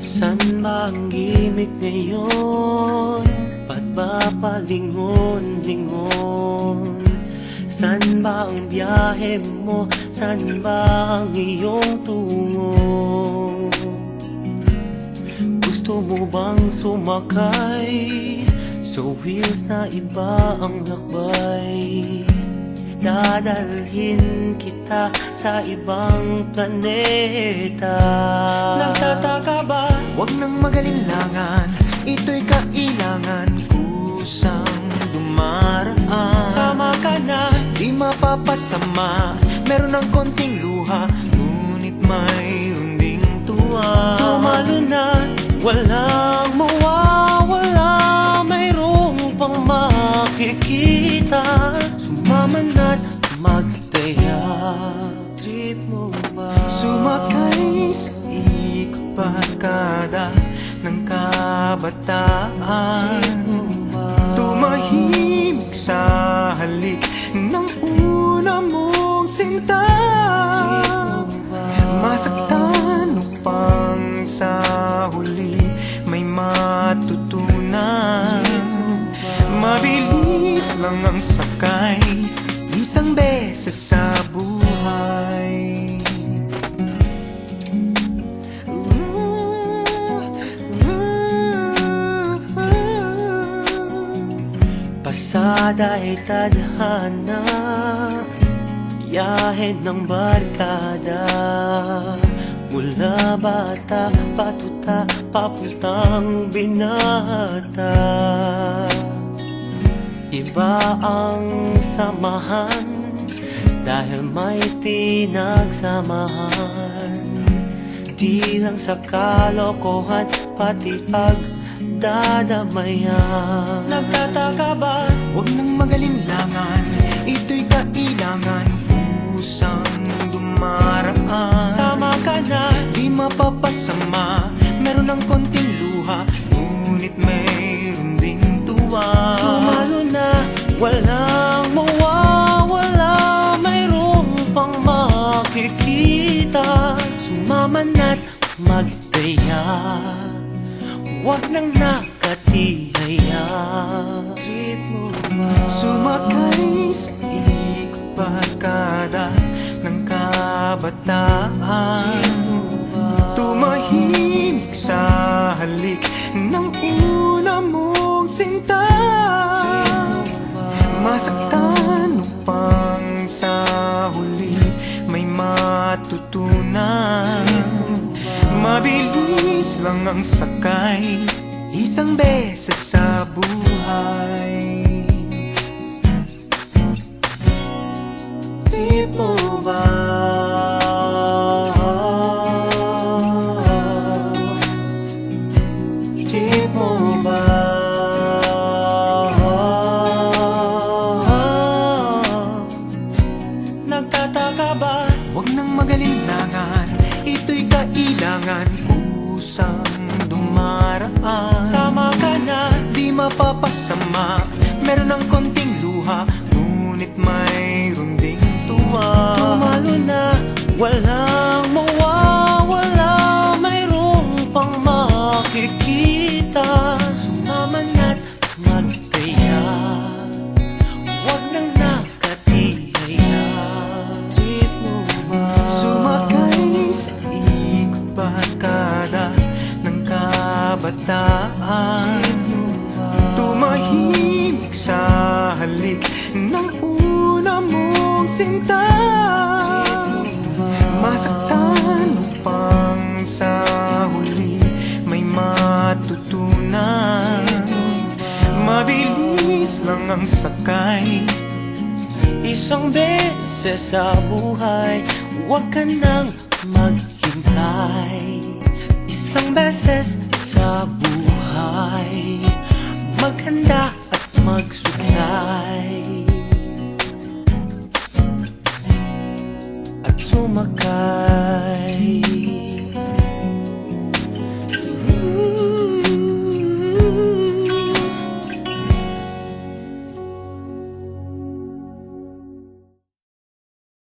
San ba ang gimik ngayon? Ba't ba palingon-lingon? San ba ang biyahe mo? San ba ang iyong tungo? Gusto mo bang sumakay sa wheels na iba ang lakbay? Dadalhin kita sa ibang planeta. Nagtataka ba? Huwag nang magalinlangan, ito'y kailangan kusang dumaraan. Sama ka na, di mapapasama, meron ng konting luha, ngunit mayroon ding tuwa. tumalo na, walang mawawala, mayroong pang makikita. Sumama na't magtaya. Trip mo ba? Sumakay sa ikot barkada ng kabataan, tumahimik sa halik ng una mong sinta. Masaktan upang sa huli may matutunan. Mabilis lang ang sakay, isang beses sa buhay. Pasada ay tadhana, biyahe ng barkada. Mula bata, patuta, papuntang binata. Iba ang samahan dahil may pinagsamahan. Di lang sa kalokohan, pati pagdadamayan. Nagtataka ba? Huwag nang magalinlangan, ito'y kailangan kusang dumaraan. Sama ka na, di mapapasama, meron ng konting luha, ngunit mayroon ding tuwa. tumalo na, walang mawawala, mayroong pang makikita. Sumama na't magtaya, huwag nang nakatihaya. Trip mo ba? Sumakay sa ikot barkada ng kabataan, tumahimik sa halik ng una mong sinta. Masaktan upang sa huli may matutunan. Mabilis lang ang sakay, isang beses sa buhay. Trip mo ba? Trip mo ba? Nagtataka ba? Huwag nang magalinlangan, ito'y kailangan kusang dumaraan. Sama ka na, Di mapapasama, meron ng konting luha, ngunit mayroon ding tuwa. tumalo na, walang mawawala, mayroong pang makikita. Sumama na't magtaya, huwag nang nakatihaya. Trip mo ba? Sumakay sa ikot barkada ng kabataan, tumahimik sa halik ng una mong sinta. Masaktan upang sa huli may matutunan. Mabilis lang ang sakay, Isang beses sa buhay, huwag ka nang maghintay. Isang beses sa buhay, maghanda at magsugay.